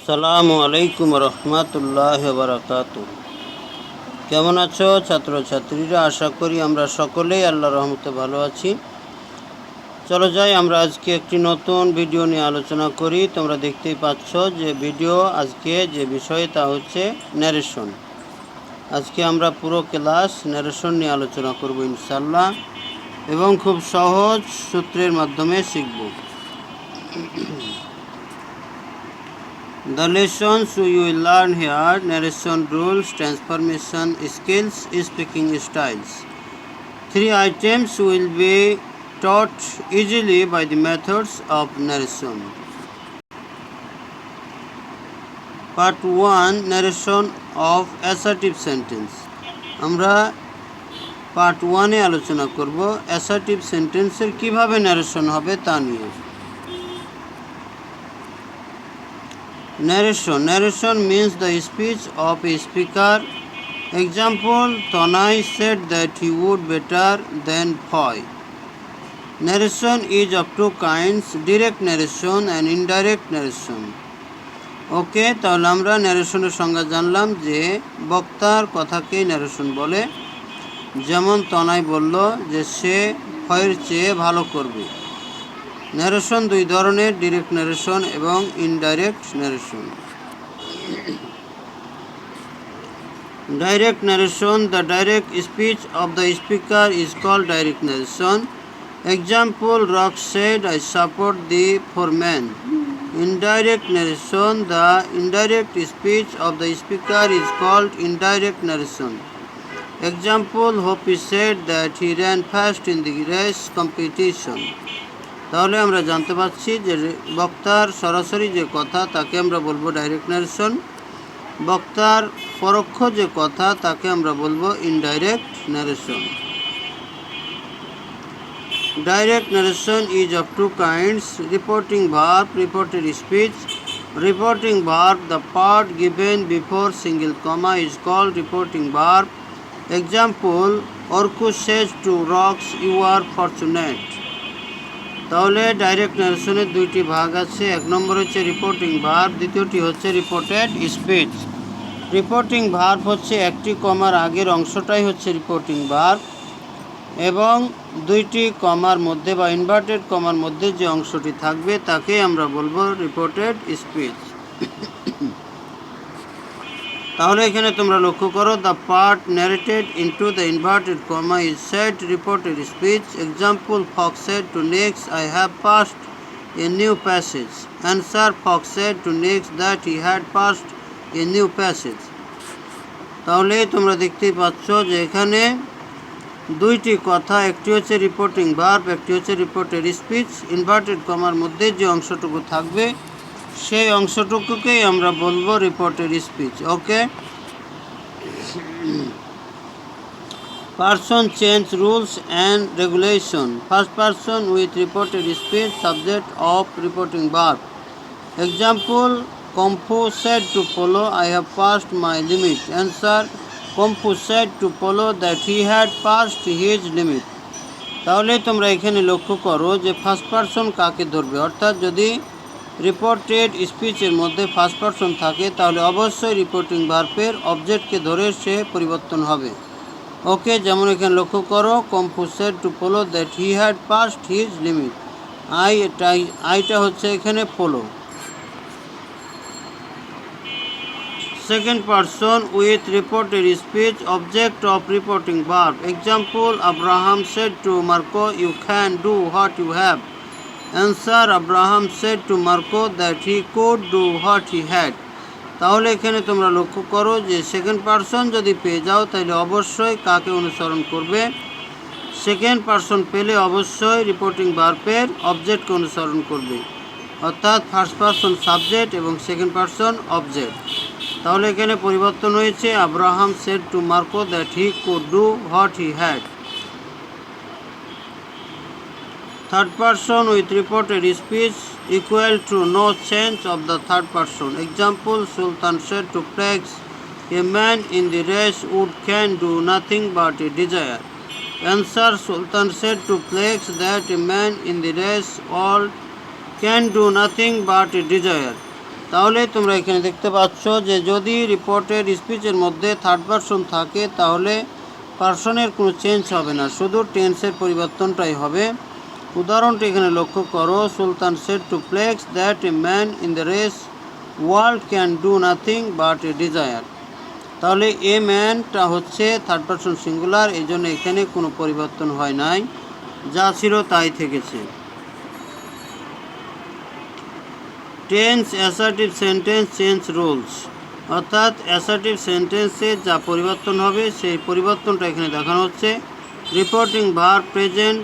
আসসালামু আলাইকুম রহমতুল্লাহ বারাকাতু। কেমন আছো ছাত্রছাত্রীরা? আশা করি আমরা সকলেই আল্লাহর রহমতে ভালো আছি। চলো যাই আমরা আজকে একটি নতুন ভিডিও নিয়ে আলোচনা করি। তোমরা দেখতেই পাচ্ছ যে ভিডিও আজকে যে বিষয় তা হচ্ছে ন্যারেশন। আজকে আমরা পুরো ক্লাস ন্যারেশন নিয়ে আলোচনা করব ইনশাআল্লাহ, এবং খুব সহজ সূত্রের মাধ্যমে শিখব। The lessons you will learn here: narration rules, transformation skills, speaking styles. 3 items will be taught easily by the methods of narration. Part 1: Narration of assertive sentence. আমরা পার্ট 1 এ আলোচনা করব অ্যাসার্টিভ সেন্টেন্সের কিভাবে ন্যারেশন হবে তা নিয়ে। Narration means the speech of a speaker. Example: Tanai said that he would better than Foy. Narration is of two kinds: direct narration and indirect narration. ওকে, তাহলে আমরা ন্যারেশনের সংজ্ঞা জানলাম যে বক্তার কথাকেই ন্যারেশন বলে। যেমন তনাই বলল যে সে ফয়ের চেয়ে ভালো করবে। ন্যারেশন দুই ধরনের: ডিরেক্ট ন্যারেশন এবং indirect narration. Direct narration: the direct speech of the speaker is called direct narration. Example: Rock said, I support the foreman. Indirect narration: the indirect speech of the speaker is called indirect narration. Example: Hopi said that he ran fast in the race competition. তাহলে আমরা জানতে পারছি যে বক্তার সরাসরি যে কথা তাকে আমরা বলবো ডাইরেক্ট ন্যারেশন, বক্তার পরোক্ষ যে কথা তাকে আমরা বলবো indirect narration. Direct narration is of two kinds: reporting verb, reported speech. Reporting verb: the part given before single comma is called reporting verb. Example: Arku says to Rocks, you are fortunate. তাহলে ডাইরেক্ট ন্যারেশনের দুইটি ভাগ আছে। এক নম্বর হচ্ছে reporting verb, দ্বিতীয়টি হচ্ছে রিপোর্টেড স্পিচ। রিপোর্টিং ভার্ব হচ্ছে একটি কমার আগের অংশটাই হচ্ছে রিপোর্টিং ভার্ব, এবং দুইটি কমার মধ্যে বা ইনভার্টেড কমার মধ্যে যে অংশটি থাকবে তাকে আমরা বলবো রিপোর্টেড স্পিচ। তাহলে এখানে তোমরা লক্ষ্য করো, the part narrated into the inverted comma is said reported speech. Example: Fox said to next, I have passed a new passage. Answer: Fox said to next that he had passed a new passage. তাহলে তোমরা দেখতেই পাচ্ছ যে এখানে দুইটি কথা, একটি হচ্ছে রিপোর্টিং ভার্ব, একটি হচ্ছে রিপোর্টেড স্পিচ। ইনভার্টেড কমার মধ্যে যে অংশটুকু থাকবে সেই অংশটুকুকেই আমরা বলবো reported speech. Okay, person change rules and regulation. First person with reported speech, subject of reporting verb. Example: Kompu said to Polo, I have passed my limit. Answer: Kompu said to Polo that he had passed his limit. তাহলে তোমরা এখানে লক্ষ্য করো যে first person কাকে ধরবে, অর্থাৎ যদি রিপোর্টেড স্পিচের মধ্যে ফার্স্ট পারসন থাকে তাহলে অবশ্যই রিপোর্টিং ভার্বের অবজেক্টকে ধরে সে পরিবর্তন হবে। ওকে, যেমন এখানে লক্ষ্য করো, Kompu said to Polo that he had passed his limit. আইটা হচ্ছে এখানে Polo. Second person with reported speech, object of reporting verb. Example: Abraham said to Marco, you can do what you have. Answer: Abraham said to Marco that he could do what he had. তাহলে এখানে তোমরা লক্ষ্য করো যে second person যদি পেয়ে যাও তাহলে অবশ্যই কাকে অনুসরণ করবে? সেকেন্ড পারসন পেলে অবশ্যই রিপোর্টিং ভার্বের অবজেক্টকে অনুসরণ করবে, অর্থাৎ ফার্স্ট পারসন সাবজেক্ট এবং সেকেন্ড পারসন অবজেক্ট। তাহলে এখানে পরিবর্তন হয়েছে, Abraham said to Marco that he could do what he had. Third person with reported speech equal to no change of the third person. Example: Sultan said to Plax, a man in the race wood can do nothing but a desire. Answer: Sultan said to Plax that a man in the race world can do nothing but a desire. তাহলে তোমরা এখানে দেখতে পাচ্ছ যে যদি reported স্পিচের মধ্যে third person থাকে তাহলে পারসনের কোনো চেঞ্জ হবে না, শুধু টেন্সের পরিবর্তনটাই হবে। উদাহরণটি এখানে লক্ষ্য করো। Sultan said to Plex that a man in the race world can do nothing but a desire. তাহলে এ ম্যানটা হচ্ছে থার্ড পারসন সিঙ্গুলার, এই জন্য এখানে কোনো পরিবর্তন হয় নাই, যা ছিল তাই থেকেছে। Tense assertive sentence change rules, অর্থাৎ অ্যাসার্টিভ সেন্টেন্সে যা পরিবর্তন হবে সেই পরিবর্তনটা এখানে দেখানো হচ্ছে। Reporting verb present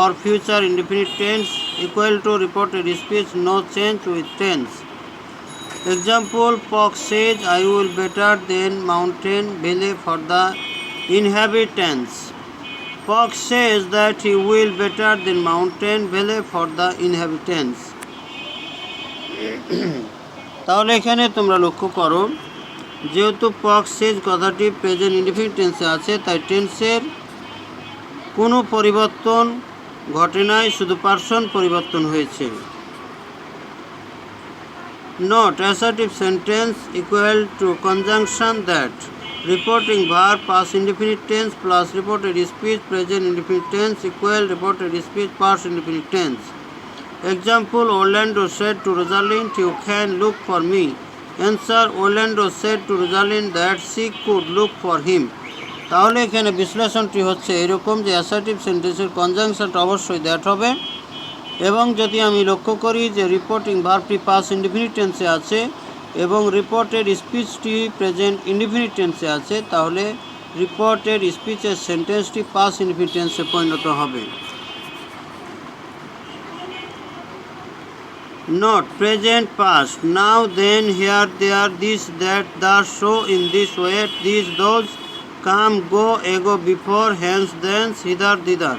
or future indefinite tense equal to reported speech, no change with tense. Example, Fox says I will better than mountain valley for the inhabitants. Fox says that he will better than mountain valley for the inhabitants. তাহলে এখানে তোমরা লক্ষ্য করো, যেহেতু Fox সেজ কথাটি present indefinite টেন্সে আছে তাই টেন্সের কোনো পরিবর্তন ঘটে নাই, শুধু পার্সন পরিবর্তন হয়েছে। Note, assertive sentence equal to conjunction that reporting verb past indefinite tense plus reported speech present indefinite tense equal reported speech past indefinite tense. Example, Orlando said to Rosalind, you can look for me. Answer, Orlando said to Rosalind that she could look for him. তাহলে এখানে বিশ্লেষণটি হচ্ছে এরকম যে assertive সেন্টেন্সের কনজাংশনটা অবশ্যই that হবে, এবং যদি আমি লক্ষ্য করি যে রিপোর্টিং ভার্বটি পাস্ট ইনডিফিনিট টেন্সে আছে এবং রিপোর্টেড স্পিচটি প্রেজেন্ট ইনডিফিনিট টেন্সে আছে, তাহলে রিপোর্টেড স্পিচের সেন্টেন্সটি পাস্ট ইনডিফিনিট টেন্সে পরিণত হবে। Not present past, now then here there this that the so in this way these those come go ago before hence thence hither thither।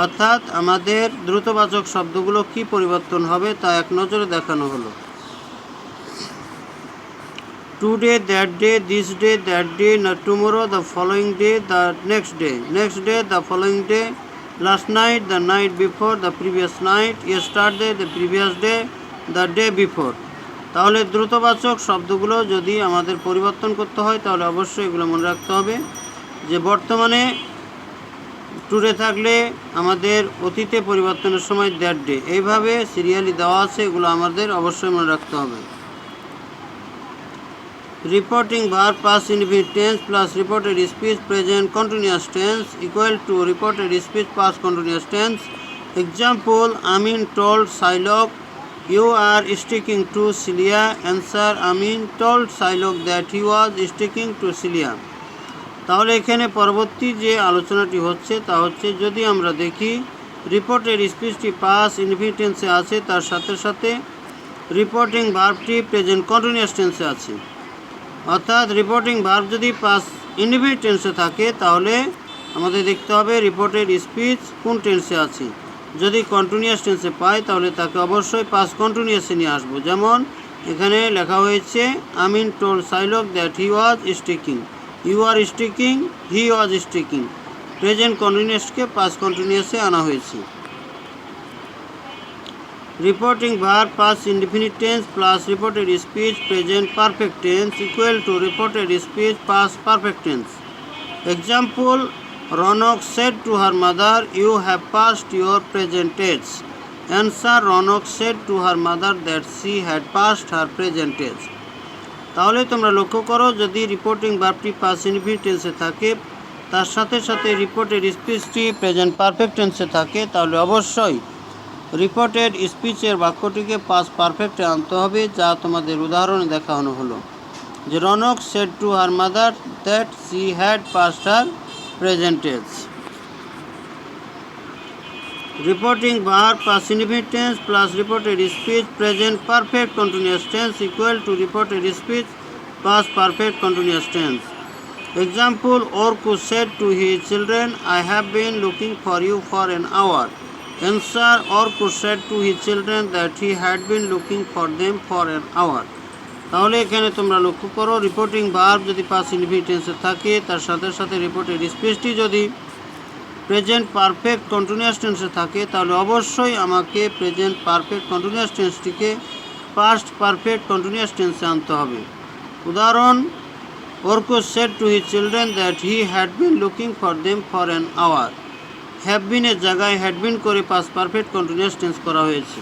অর্থাৎ আমাদের দ্রুতবাচক শব্দগুলো কি পরিবর্তন হবে তা এক নজরে দেখানো হলো। Today, that day, this day, that day, tomorrow, the following day, the next day, the following day, last night, the night before, the previous night, yesterday, the previous day, the day before। তাহলে দ্রুতবাচক শব্দগুলো যদি আমাদের পরিবর্তন করতে হয় তাহলে অবশ্যই এগুলো মনে রাখতে হবে যে বর্তমানে টুডে থাকলে আমাদের অতীতে পরিবর্তনের সময় দ্যাট ডে, এইভাবে সিরিয়ালি দেওয়া আছে, এগুলো আমাদের অবশ্যই মনে রাখতে হবে। Reporting verb past indefinite tense plus reported speech present continuous tense equal to reported speech past continuous tense. Example, Amin told সাইলক you are sticking to Celia। Answer, Amin told Shylock that he was sticking to Celia। তাহলে এখানে পরবর্তী যে আলোচনাটি হচ্ছে তা হচ্ছে যদি আমরা দেখি রিপোর্টেড স্পিচটি পাস্ট ইনডিফিনিট টেন্সে আছে, তার সাথে সাথে রিপোর্টিং ভার্বটি প্রেজেন্ট কন্টিনিউয়াস টেন্সে আছে। অর্থাৎ রিপোর্টিং ভার্ব যদি পাস্ট ইনডিফিনিট টেন্সে থাকে তাহলে আমাদের দেখতে হবে রিপোর্টেড স্পিচ কোন টেন্সে আছে। যদি কন্টিনিউয়াস টেন্সে পাই তাহলে তাকে অবশ্যই পাস্ট কন্টিনিউয়াসে নিয়ে আসবো। যেমন এখানে লেখা হয়েছে Amin told Shylock that he was sticking, you are sticking, he was sticking, present কন্টিনিউয়াসকে পাস্ট কন্টিনিউয়াসে আনা হয়েছে। Reporting verb past indefinite tense plus reported speech present perfect tense equal to reported speech past perfect tense. Example, Ronak said to her mother, you have passed your present tense। Answer, Ronak said to her mother that she had passed her present tense। তাহলে তোমরা লক্ষ্য করো যদি reporting ভার্বটি past indefinite টেন্সে থাকে তার সাথে সাথে রিপোর্টেড স্পিচটি প্রেজেন্ট পারফেক্ট টেন্সে থাকে তাহলে অবশ্যই রিপোর্টেড স্পিচের বাক্যটিকে পাস্ট পারফেক্টে আনতে হবে, যা তোমাদের উদাহরণে দেখানো হলো যে Ronak said to her mother that she had past her present tense। Reporting verb past indefinite tense plus reported speech present perfect continuous tense equal to reported speech past perfect continuous tense। Example, Orkut said to his children, I have been looking for you for an hour। Answer, Orkut said to his children that he had been looking for them for an hour। তাহলে এখানে তোমরা লক্ষ্য করো reporting verb যদি past indefinite টেন্সে থাকে তার সাথে সাথে রিপোর্টেড স্পিচটি যদি প্রেজেন্ট পারফেক্ট কন্টিনিউয়াস টেন্সে থাকে তাহলে অবশ্যই আমাকে প্রেজেন্ট পারফেক্ট কন্টিনিউয়াস টেন্সটিকে পাস্ট পারফেক্ট কন্টিনিউয়াস টেন্সে আনতে হবে। উদাহরণ, Arku said to his children that he had been looking for them for an hour. Have বিনের জায়গায় হ্যাড বিন করে পাস্ট পারফেক্ট কন্টিনিউয়াস টেন্স করা হয়েছে।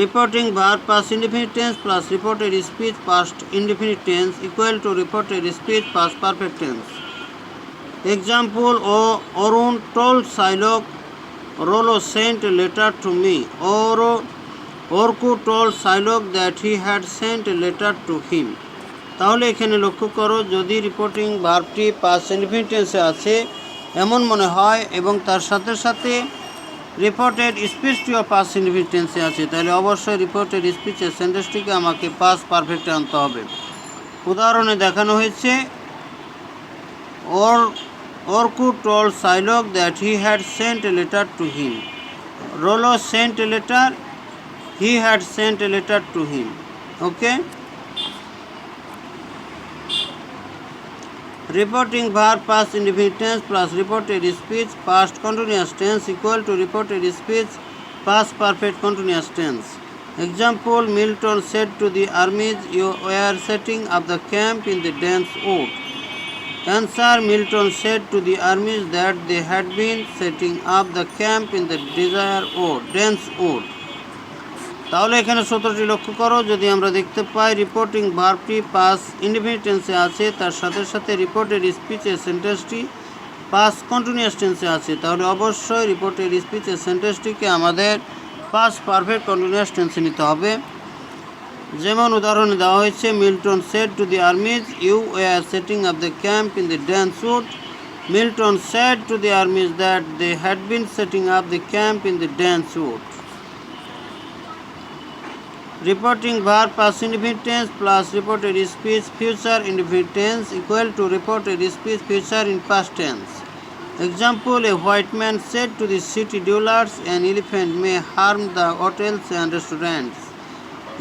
Reporting verb past indefinite tense plus reported speech past indefinite tense equal to reported speech past perfect tense. Example, Arun told সাইলক Rolo sent a letter to me. Orku told Silok that he had sent a letter to him. তাহলে এখানে লক্ষ্য করো, যদি reporting ভার্বটি past indefinite টেন্সে আছে এমন মনে হয় এবং তার সাথে সাথে রিপোর্টেড স্পিচটিও পাস্ট ইনডিফিনিট টেন্সে আছে, তাহলে অবশ্যই রিপোর্টেড স্পিচের সেন্টেন্সটিকে আমাকে পাস্ট পারফেক্টে আনতে হবে। উদাহরণে দেখানো হয়েছে, Orku told Silok that he had sent a letter to him. Rolo sent a letter, he had sent a letter to him. Okay? Reporting verb past indefinite tense plus reported speech past continuous tense equal to reported speech past perfect continuous tense. Example, Milton said to the armies, "You were setting up the camp in the dense wood." Answer, Milton said to the armies that they had been setting up the camp in the dense wood. তাহলে এখানে সূত্রটি লক্ষ্য করো, যদি আমরা দেখতে পাই reporting ভার্বটি past indefinite টেন্সে আছে, তার সাথে সাথে রিপোর্টেড স্পিচের সেন্টেন্সটি পাস্ট কন্টিনিউয়াস টেন্সে আছে, তাহলে অবশ্যই রিপোর্টেড স্পিচের সেন্টেন্সটিকে আমাদের পাস্ট পারফেক্ট কন্টিনিউয়াস টেন্সে নিতে হবে। যেমন উদাহরণে দেওয়া হয়েছে, Milton said to the armies, you were setting up the camp in the dense wood. Milton said to the armies that they had been setting up the camp in the dense wood. Reporting verb past indefinite tense plus reported speech future indefinite tense equal to reported speech future in past tense. Example, a white man said to the city dwellers, an elephant may harm the hotels and restaurants.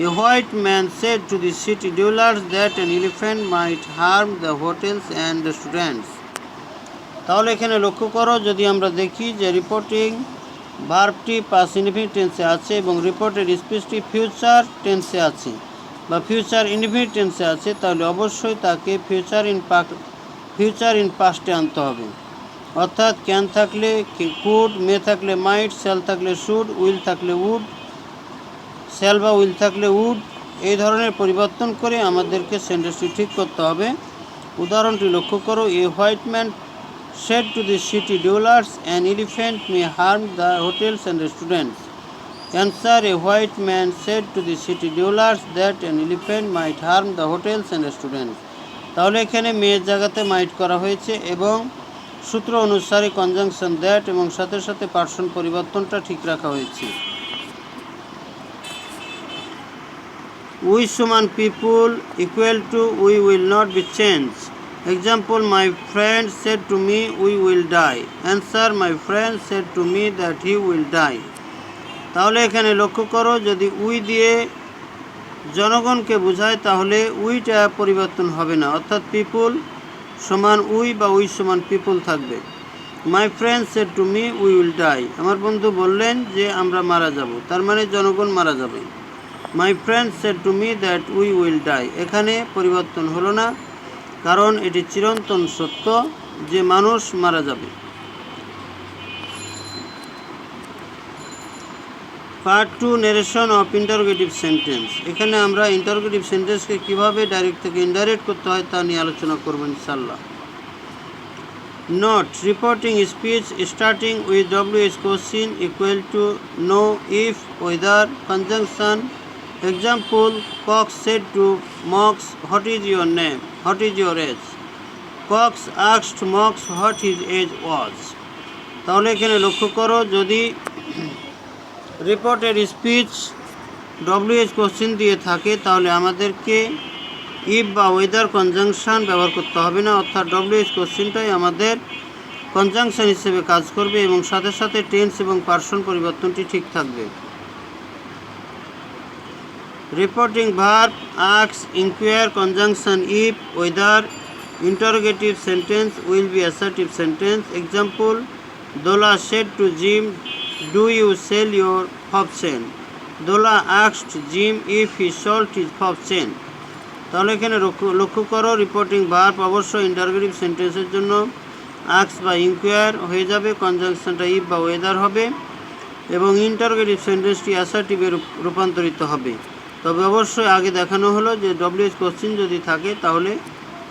A white man said to the city dwellers that an elephant might harm the hotels and restaurants. তাহলে এখানে লক্ষ্য করো, যদি আমরা দেখি যে reporting ভার্বটি past indefinite টেন্সে আছে এবং রিপোর্টেড স্পিচটি ফিউচার টেন্সে আছে বা ফিউচার ইনডিফিনিট টেন্সে আছে, তাহলে অবশ্যই তাকে ফিউচার ইন পাস্টে আনতে হবে। অর্থাৎ ক্যান থাকলে কুড, মে থাকলে মাইট, শ্যাল থাকলে শুড, উইল থাকলে উড, শ্যাল বা উইল থাকলে উড, এই ধরনের পরিবর্তন করে আমাদেরকে সেন্টেন্সটি ঠিক করতে হবে। উদাহরণটি লক্ষ্য করো, a white man said to the city dwellers, an elephant may harm the hotels and restaurants. Answer, a white man said to the city dwellers that an elephant might harm the hotels and restaurants. তাহলে এখানে মেয়ের জায়গাতে মাইট করা হয়েছে এবং সূত্র অনুসারে conjunction that এবং সাথে সাথে পার্সন পরিবর্তনটা ঠিক রাখা হয়েছে। We সমান people equal to we will not be changed. Example, my friend said to me we will die. Answer, my friend said to me that he will die. তাহলে এখানে লক্ষ্য করো, যদি উই দিয়ে জনগণকে বোঝায় তাহলে উইটা পরিবর্তন হবে না, অর্থাৎ পিপুল সমান উই বা উই সমান পিপুল থাকবে। My friend said to me we will die, আমার বন্ধু বললেন যে আমরা মারা যাব, তার মানে জনগণ মারা যাবে। My friend said to me that we will die, এখানে পরিবর্তন হলো না, কারণ এটি চিরন্তন সত্য যে মানুষ মারা যাবে। Part 2, narration of interrogative sentence. এখানে আমরা ইন্টারোগেটিভ সেন্টেন্সকে কীভাবে ডাইরেক্ট থেকে ইনডাইরেক্ট করতে হয় তা নিয়ে আলোচনা করব ইনশাল্লাহ। Note, reporting speech starting with WH question equal to know, if, weather, conjunction. Example, Cox said to Mox, what is your name? What is your age? Cox asked Mox what his age was. তাহলে এখানে লক্ষ্য করো, যদি reported speech WH question দিয়ে থাকে তাহলে আমাদেরকে if বা ওয়েদার কনজাংশন ব্যবহার করতে হবে না, অর্থাৎ WH কোশ্চিনটাই আমাদের কনজাংশন হিসেবে কাজ করবে এবং সাথে সাথে টেন্স এবং পার্সন পরিবর্তনটি ঠিক থাকবে। Reporting verb ask, inquire, conjunction if, whether, interrogative sentence will be assertive sentence. Example, Dola said to Jim, do you sell your Hobson? Dola asked Jim if he sold his fob chain. তাহলে এখানে লক্ষ্য করো reporting verb অবশ্যই interrogative সেন্টেন্সের জন্য ask বা inquire হয়ে যাবে, কনজাংশনটা ইফ বা ওয়েদার হবে এবং ইন্টারোগেটিভ সেন্টেন্সটি অ্যাসার্টিভে রূপান্তরিত হবে। তবে অবশ্যই আগে দেখানো হলো যে ডব্লিউএইচ কোশ্চেন যদি থাকে তাহলে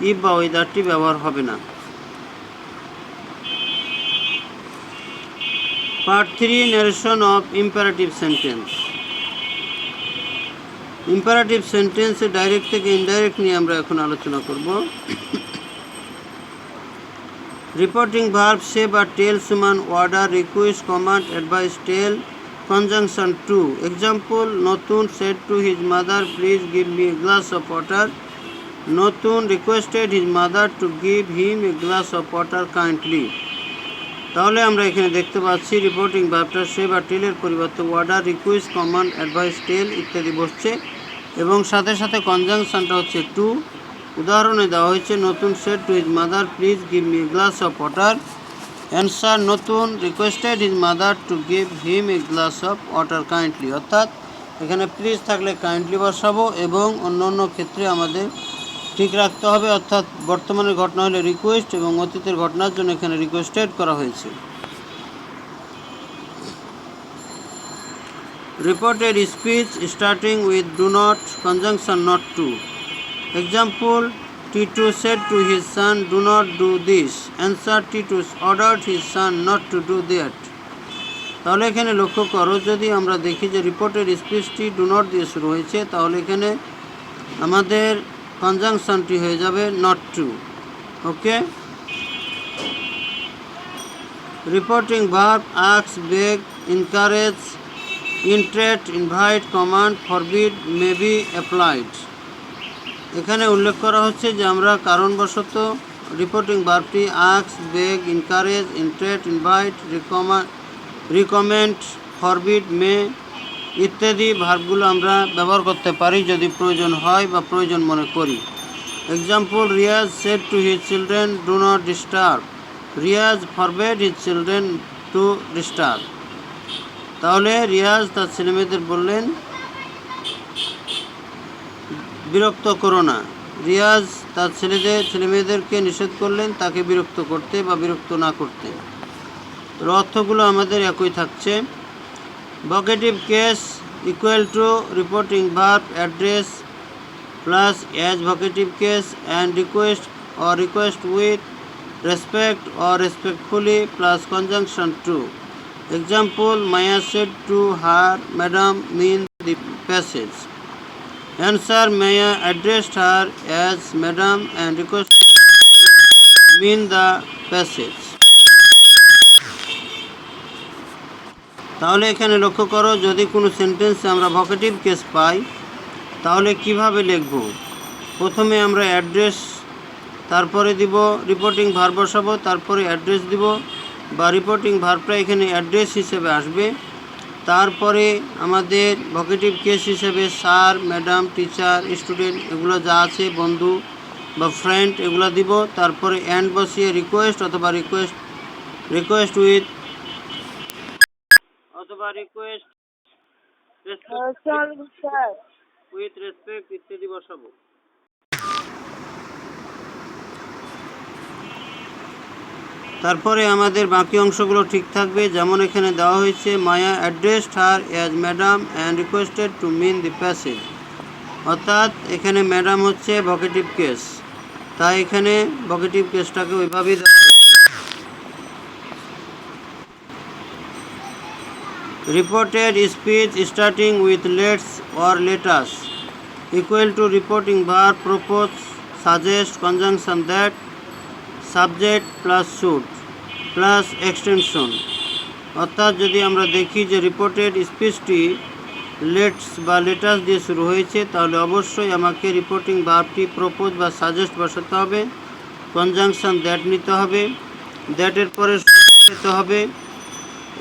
ইফ বা ওয়েদারটি ব্যবহার হবে না। Part 3 narration of imperative sentence. Imperative সেন্টেন্সে ডাইরেক্ট থেকে ইনডাইরেক্ট নিয়ে আমরা এখন আলোচনা করব। রিপোর্টিং ভার্ব সে বা টেল সমান order, request, command, advice, tell, conjunction to. Example, Natun said to his mother please give me a glass of water. Natun requested his mother to give him a glass of water kindly. তাহলে আমরা এখানে দেখতে পাচ্ছি reporting ভার্বটা সে বা টেলের পরিবর্তে order, request, command, advice, টেল ইত্যাদি বসছে এবং সাথে সাথে কনজাংশনটা হচ্ছে টু। উদাহরণে দেওয়া হয়েছে Natun said to his mother please give me a glass of water. Answer, Natun requested his mother to give him a glass of water kindly. অর্থাৎ এখানে প্লিজ থাকলে কাইন্ডলি বসাবো এবং অন্য অন্য ক্ষেত্রে আমাদের ঠিক রাখতে হবে, অর্থাৎ বর্তমানের ঘটনা হলে রিকোয়েস্ট এবং অতীতের ঘটনার জন্য এখানে রিকোয়েস্টেড করা হয়েছে। Reported speech starting with do not, conjunction not to. Example, T2 said to his son, do not do this. Answer, T2 ordered his son not to do that. তাহলে এখানে লক্ষ্য করো, যদি আমরা দেখি যে রিপোর্টেড স্পিচটি ডু নট দিয়ে শুরু হয়েছে তাহলে এখানে আমাদের কনজাংশনটি হয়ে যাবে not to. Okay. Reporting verb ask, beg, encourage, entreat, invite, command, forbid may be applied. এখানে উল্লেখ করা হচ্ছে যে আমরা কারণবশত রিপোর্টিং ভার্বটি ask, beg, encourage, entreat, invite, recommend, forbid, may ইত্যাদি ভার্বগুলো আমরা ব্যবহার করতে পারি যদি প্রয়োজন হয় বা প্রয়োজন মনে করি। Example, Riaz said to his children do not disturb. Riaz forbade his children to disturb. তাহলে রিয়াজ তার ছেলেমেয়েদের বললেন বিরক্ত করো না। রিয়াজ তার ছেলেমেয়েদেরকে নিষেধ করলেন তাকে বিরক্ত করতে বা বিরক্ত না করতে। তো অর্থগুলো আমাদের একই থাকছে। Vocative case equal to reporting verb address plus as vocative case and request with respect or respectfully plus conjunction to. Example, Maya said to her madam mean the passage. Answer, Maya addressed her as Madam and requested to mean the passage. তাহলে এখানে লক্ষ্য করো, যদি কোনো সেন্টেন্সে আমরা vocative case পাই তাহলে কিভাবে লিখব। প্রথমে আমরা অ্যাড্রেস, তারপরে দিব রিপোর্টিং ভার্ব বসাবো, তারপরে অ্যাড্রেস দিব বা রিপোর্টিং ভার্বটা এখানে অ্যাড্রেস হিসেবে আসবে। তারপরে আমাদের ভোকেটিভ কেস হিসেবে স্যার, ম্যাডাম, টিচার, স্টুডেন্ট এগুলো যা আছে, বন্ধু বা ফ্রেন্ড এগুলো দিব। তারপরে অ্যান্ড বসিয়ে রিকোয়েস্ট অথবা রিকোয়েস্ট উইথ রেসপেক্ট ইত্যাদি বসাবো। তারপরে আমাদের বাকি অংশগুলো ঠিক থাকবে, যেমন এখানে দেওয়া হয়েছে Maya addressed her as madam and requested to mean the passage. অর্থাৎ এখানে ম্যাডাম হচ্ছে ভোকেটিভ কেস, তাই এখানে ভোকেটিভ কেসটাকে ওইভাবেই দেওয়া হয়েছে। Reported speech starting with let's or let us equal to reporting verb propose, suggest, conjunction that, subject plus should plus extension. অর্থাৎ যদি আমরা দেখি যে রিপোর্টেড স্পিচটি লেটস বা লেটাস দিয়ে শুরু হয়েছে তাহলে অবশ্যই আমাকে রিপোর্টিং ভার্বটি প্রপোজ বা সাজেস্ট বসাতে হবে, কনজাংশন দ্যাট নিতে হবে, দ্যাটের পরে বসাতে হবে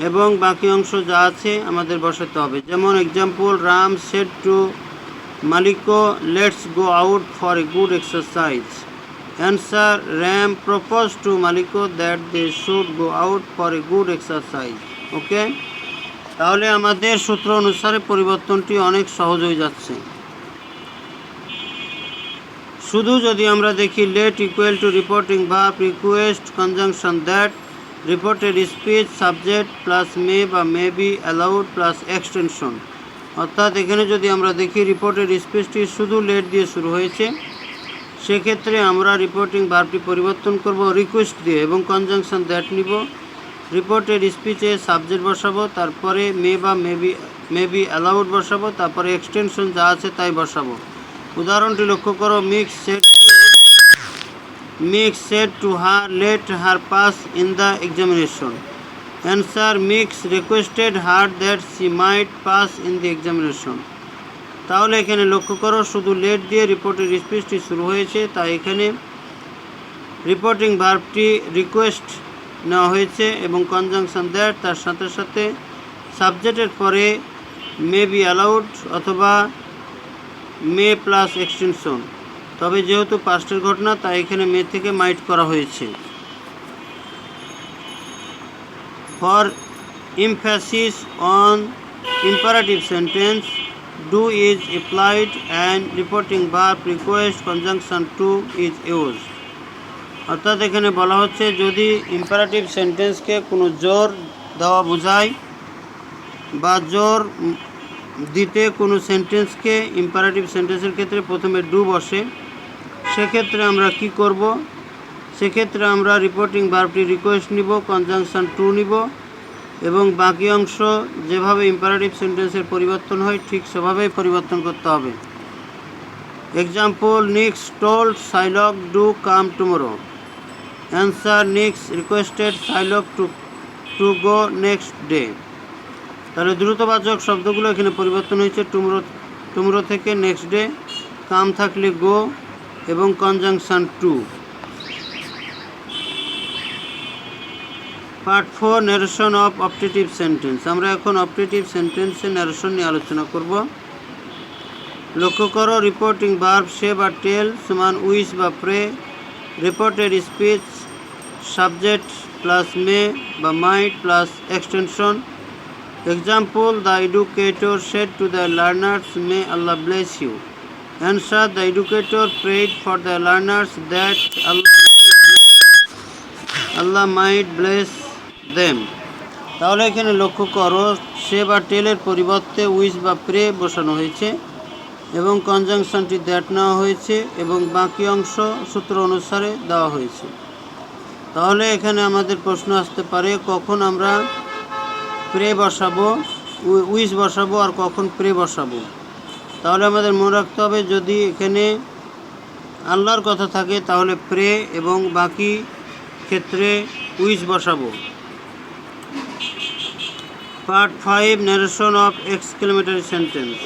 এবং বাকি অংশ যা আছে আমাদের বসাতে হবে। যেমন এক্সাম্পল, রাম সেড টু মালিকো let's go out for a good exercise. Answer, Ram proposed to Maliko that they should go out for a good exercise. Okay. তাহলে আমাদের সূত্র অনুসারে পরিবর্তনটি অনেক সহজ হয়ে যাচ্ছে। শুধু যদি আমরা দেখি let equal to reporting verb request conjunction that reported speech subject plus may বা may be allowed plus extension, অর্থাৎ এখানে যদি আমরা দেখি রিপোর্টেড স্পিচটি শুধু লেট দিয়ে শুরু হয়েছে, সেক্ষেত্রে আমরা রিপোর্টিং ভার্বটি পরিবর্তন করব রিকোয়েস্ট দিয়ে এবং কনজাংশন দ্যাট নিব। রিপোর্টেড স্পিচে সাবজেক্ট বসাবো, তারপরে মে বা মে বি অ্যালাউড বসাবো, তারপরে এক্সটেনশন যা আছে তাই বসাবো। উদাহরণটি লক্ষ্য করো, mix said to her let her pass in the examination. Answer, Mix requested her that she might pass in the examination. তাহলে এখানে লক্ষ্য করো শুধু লেট দিয়ে রিপোর্টের স্পিচটি শুরু হয়েছে, তাই এখানে রিপোর্টিং ভার্বটি রিকোয়েস্ট নেওয়া হয়েছে এবং কনজাংশন দ্যাট তার সাথে সাথে সাবজেক্টের পরে মে বি অ্যালাউড অথবা মে প্লাস এক্সটেনশন। তবে যেহেতু পাস্টের ঘটনা তাই এখানে মে থেকে মাইট করা হয়েছে। For emphasis on imperative sentence, do is applied and reporting verb request conjunction to is used. অর্থাৎ এখানে বলা হচ্ছে যদি ইম্পারেটিভ সেন্টেন্সকে কোনো জোর দেওয়া বোঝায় বা জোর দিতে কোনো সেন্টেন্সকে ইম্পারেটিভ সেন্টেন্সের ক্ষেত্রে প্রথমে ডু বসে, সেক্ষেত্রে আমরা কি করব? সেক্ষেত্রে আমরা রিপোর্টিং ভার্বটি রিকোয়েস্ট নিব, কনজাংশন টু নিব এবং বাকি অংশ যেভাবে ইম্পারেটিভ সেন্টেন্সের পরিবর্তন হয় ঠিক সেভাবেই পরিবর্তন করতে হবে। Example, Nix told Shylock do come tomorrow. Answer, Nix requested Shylock to go next day. তাহলে দ্রুতবাচক শব্দগুলো এখানে পরিবর্তন হয়েছে টুমোরো থেকে নেক্সট ডে, কাম থাকলে গো এবং conjunction to. Part 4, narration of optative sentence. আমরা এখন অপটেটিভ সেন্টেন্সের ন্যারেশন নিয়ে আলোচনা করব। লক্ষ্য করো, রিপোর্টিং ভার্ব সে বা টেল সমান উইশ বা pray, reported speech subject plus may বা might plus extension. Example, the educator said to the learners may Allah bless you. Answer, the educator prayed for the learners that Allah might bless them. তাহলে এখানে লক্ষ্য করো সে বা টেলের পরিবর্তে wish বা pray বসানো হয়েছে এবং কনজাংশনটি দ্যাট নেওয়া হয়েছে এবং বাকি অংশ সূত্র অনুসারে দেওয়া হয়েছে। তাহলে এখানে আমাদের প্রশ্ন আসতে পারে কখন আমরা প্রে বসাবো, উইশ বসাবো আর কখন প্রে বসাবো। তাহলে আমাদের মনে রাখতে হবে যদি এখানে আল্লাহর কথা থাকে তাহলে প্রে এবং বাকি ক্ষেত্রে উইশ বসাবো। Part 5, narration of exclamatory sentence.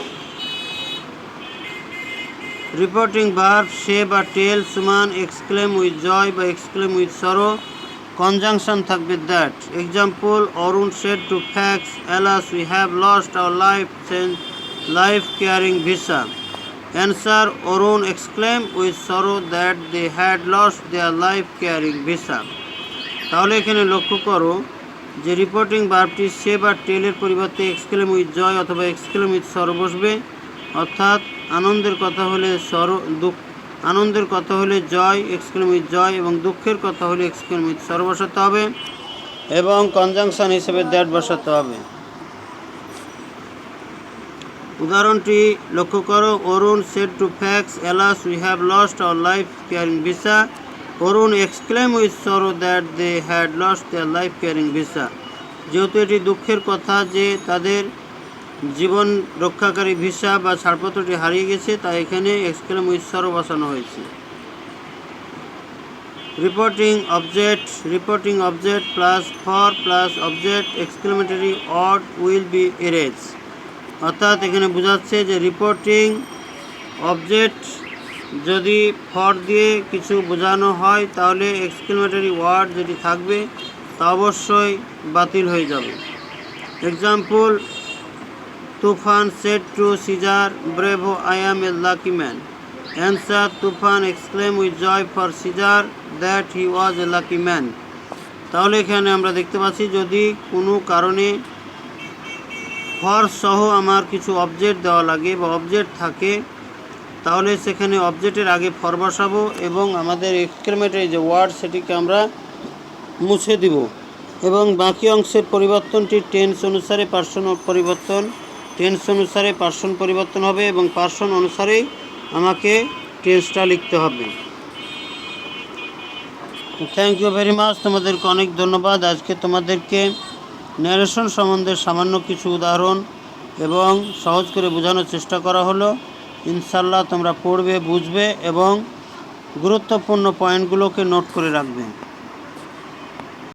Reporting verb say বা টেল সমান এক্সক্লেম উইথ জয় বা এক্সক্লেম উইথ সরো, কনজাংশন থাকবে that. Example, Arun said to fax alas we have lost our life caring visa. Answer, Arun exclaim with sorrow that they had lost their life caring visa. তাহলে এখানে লক্ষ্য করো যে reporting ভার্বটি সে বা টেলের পরিবর্তে exclaim with জয় অথবা exclaim with সরো বসবে, অর্থাৎ আনন্দের কথা হলে জয় এক্সক্লেম উইথ জয় এবং দুঃখের কথা হলে এক্সক্লেম উইথ সরো বসাতে হবে এবং কনজাংশন হিসেবে দ্যাট বসাতে হবে। উদাহরণটি লক্ষ্য করো, Arun said to fax alas we have lost our life caring visa. Arun exclaim with sorrow that they had lost their life caring visa. যেহেতু এটি দুঃখের কথা যে তাদের জীবন রক্ষাকারী ভিসা বা ছাড়পত্রটি হারিয়ে গেছে, তাই এখানে এক্সক্লেম উইথ সরো বসানো হয়েছে। Reporting object plus for plus object exclamatory odd will be erase. অর্থাৎ এখানে বোঝাচ্ছে যে রিপোর্টিং অবজেক্ট যদি ফর দিয়ে কিছু বোঝানো হয় তাহলে এক্সক্লেমেটরি ওয়ার্ড যেটি থাকবে তা অবশ্যই বাতিল হয়ে যাবে। Example, Tufan said to Caesar bravo I am a lucky man. Answer, Tufan exclaim with joy for Caesar that he was a lucky man. তাহলে এখানে আমরা দেখতে পাচ্ছি যদি কোনো কারণে ফর সহ আমার কিছু অবজেক্ট দেওয়া লাগে বা অবজেক্ট থাকে, তাহলে সেখানে অবজেক্টের আগে ফর বসাবো এবং আমাদের এক্সক্লেমেটরি যে ওয়ার্ড সেটিকে আমরা মুছে দিব এবং বাকি অংশের পরিবর্তনটি টেন্স অনুসারে পার্সন পরিবর্তন হবে এবং পার্সন অনুসারেই আমাকে টেন্সটা লিখতে হবে। থ্যাংক ইউ ভেরি মাচ, তোমাদেরকে অনেক ধন্যবাদ। আজকে তোমাদেরকে ন্যারেশন সম্বন্ধে সামান্য কিছু উদাহরণ এবং সহজ করে বোঝানোর চেষ্টা করা হলো। ইনশাল্লাহ তোমরা পড়বে, বুঝবে এবং গুরুত্বপূর্ণ পয়েন্টগুলোকে নোট করে রাখবে।